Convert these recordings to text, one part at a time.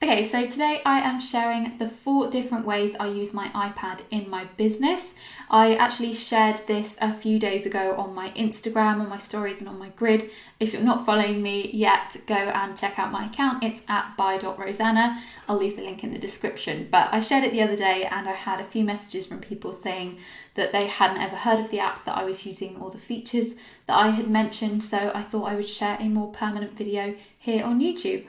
Okay, so today I am sharing the 4 different ways I use my iPad in my business. I actually shared this a few days ago on my Instagram, on my stories and on my grid. If you're not following me yet, go and check out my account. It's at by.rosanna. I'll leave the link in the description. But I shared it the other day and I had a few messages from people saying that they hadn't ever heard of the apps that I was using or the features that I had mentioned. So I thought I would share a more permanent video here on YouTube.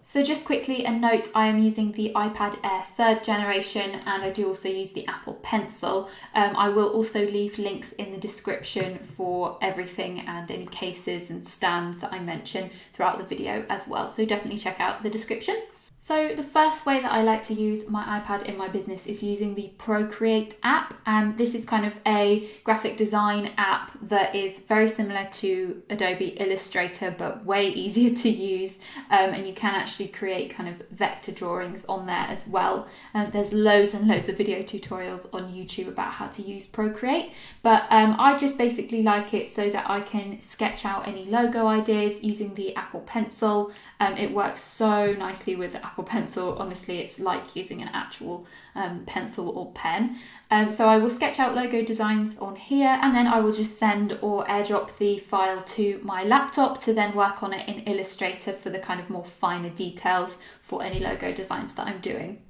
So just quickly a note, I am using the iPad Air 3rd generation and I do also use the Apple Pencil. I will also leave links in the description for everything and any cases and stands that I mention throughout the video as well. So definitely check out the description. So the first way that I like to use my iPad in my business is using the Procreate app, and this is kind of a graphic design app that is very similar to Adobe Illustrator but way easier to use, and you can actually create kind of vector drawings on there as well. There's loads and loads of video tutorials on YouTube about how to use Procreate, but I just basically like it so that I can sketch out any logo ideas using the Apple Pencil. It works so nicely with the Apple Pencil. Honestly, it's like using an actual pencil or pen. So I will sketch out logo designs on here and then I will just send or airdrop the file to my laptop to then work on it in Illustrator for the kind of more finer details for any logo designs that I'm doing.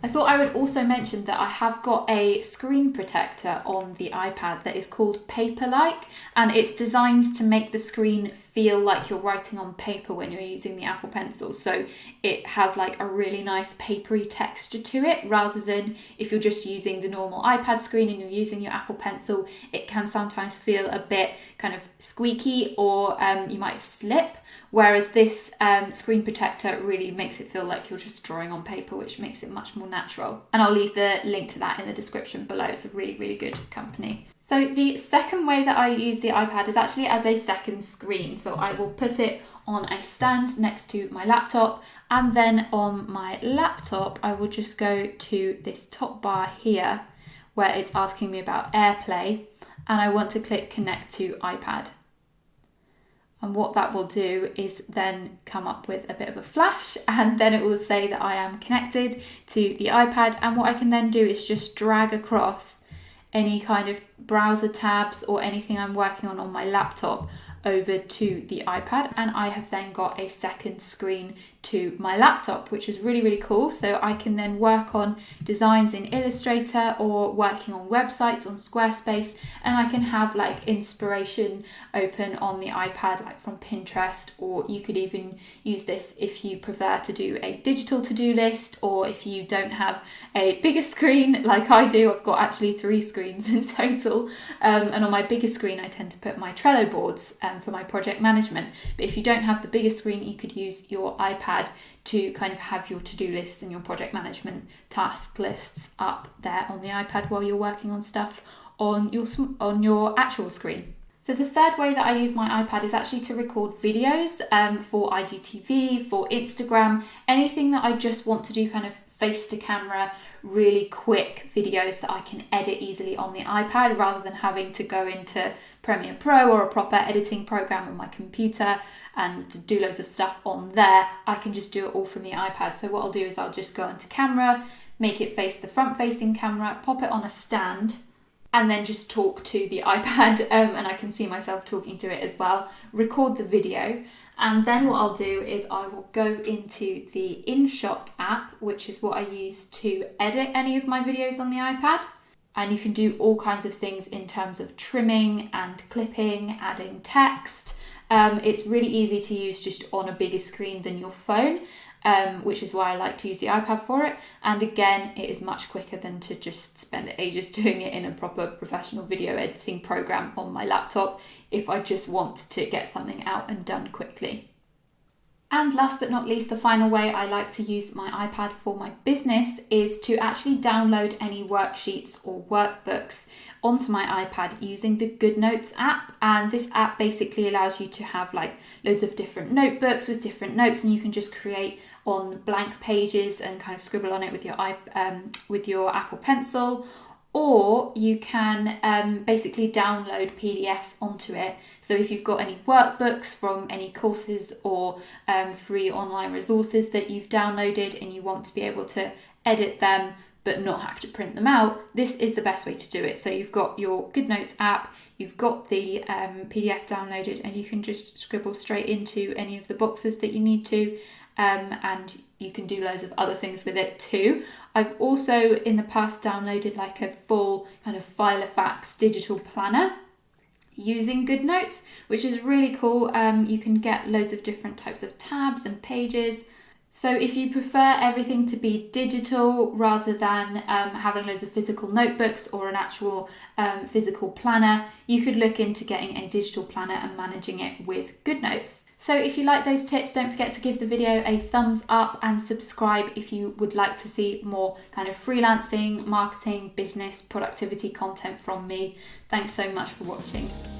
I thought I would also mention that I have got a screen protector on the iPad that is called Paper-like, and it's designed to make the screen feel like you're writing on paper when you're using the Apple Pencil. So it has like a really nice papery texture to it, rather than if you're just using the normal iPad screen and you're using your Apple Pencil, it can sometimes feel a bit kind of squeaky or you might slip. Whereas this screen protector really makes it feel like you're just drawing on paper, which makes it much more natural. And I'll leave the link to that in the description below. It's a really, really good company. So the second way that I use the iPad is actually as a second screen. So I will put it on a stand next to my laptop, and then on my laptop, I will just go to this top bar here where it's asking me about AirPlay, and I want to click connect to iPad. And what that will do is then come up with a bit of a flash, and then it will say that I am connected to the iPad. And what I can then do is just drag across any kind of browser tabs or anything I'm working on my laptop over to the iPad, and I have then got a second screen to my laptop, which is really, really cool. So I can then work on designs in Illustrator or working on websites on Squarespace, and I can have like inspiration open on the iPad, like from Pinterest, or you could even use this if you prefer to do a digital to-do list, or if you don't have a bigger screen like I do. I've got actually 3 screens in total, and on my bigger screen I tend to put my Trello boards for my project management. But if you don't have the bigger screen, you could use your iPad to kind of have your to-do lists and your project management task lists up there on the iPad while you're working on stuff on your actual screen. So the third way that I use my iPad is actually to record videos for IGTV, for Instagram, anything that I just want to do kind of face to camera, really quick videos that I can edit easily on the iPad rather than having to go into Premiere Pro or a proper editing program on my computer and to do loads of stuff on there. I can just do it all from the iPad. So what I'll do is I'll just go into camera, make it face the front facing camera, pop it on a stand, and then just talk to the iPad, and I can see myself talking to it as well, record the video. And then what I'll do is I will go into the InShot app, which is what I use to edit any of my videos on the iPad. And you can do all kinds of things in terms of trimming and clipping, adding text. It's really easy to use just on a bigger screen than your phone, which is why I like to use the iPad for it. And again, it is much quicker than to just spend ages doing it in a proper professional video editing program on my laptop if I just want to get something out and done quickly. And last but not least, the final way I like to use my iPad for my business is to actually download any worksheets or workbooks onto my iPad using the GoodNotes app. And this app basically allows you to have like loads of different notebooks with different notes, and you can just create on blank pages and kind of scribble on it with your Apple Pencil. or you can basically download PDFs onto it. So if you've got any workbooks from any courses or free online resources that you've downloaded and you want to be able to edit them but not have to print them out, this is the best way to do it. So you've got your GoodNotes app, you've got the PDF downloaded, and you can just scribble straight into any of the boxes that you need to, and you can do loads of other things with it too. I've also in the past downloaded like a full kind of Filofax digital planner using GoodNotes, which is really cool. You can get loads of different types of tabs and pages. So if you prefer everything to be digital rather than having loads of physical notebooks or an actual physical planner, you could look into getting a digital planner and managing it with GoodNotes. So if you like those tips, don't forget to give the video a thumbs up and subscribe if you would like to see more kind of freelancing, marketing, business, productivity content from me. Thanks so much for watching.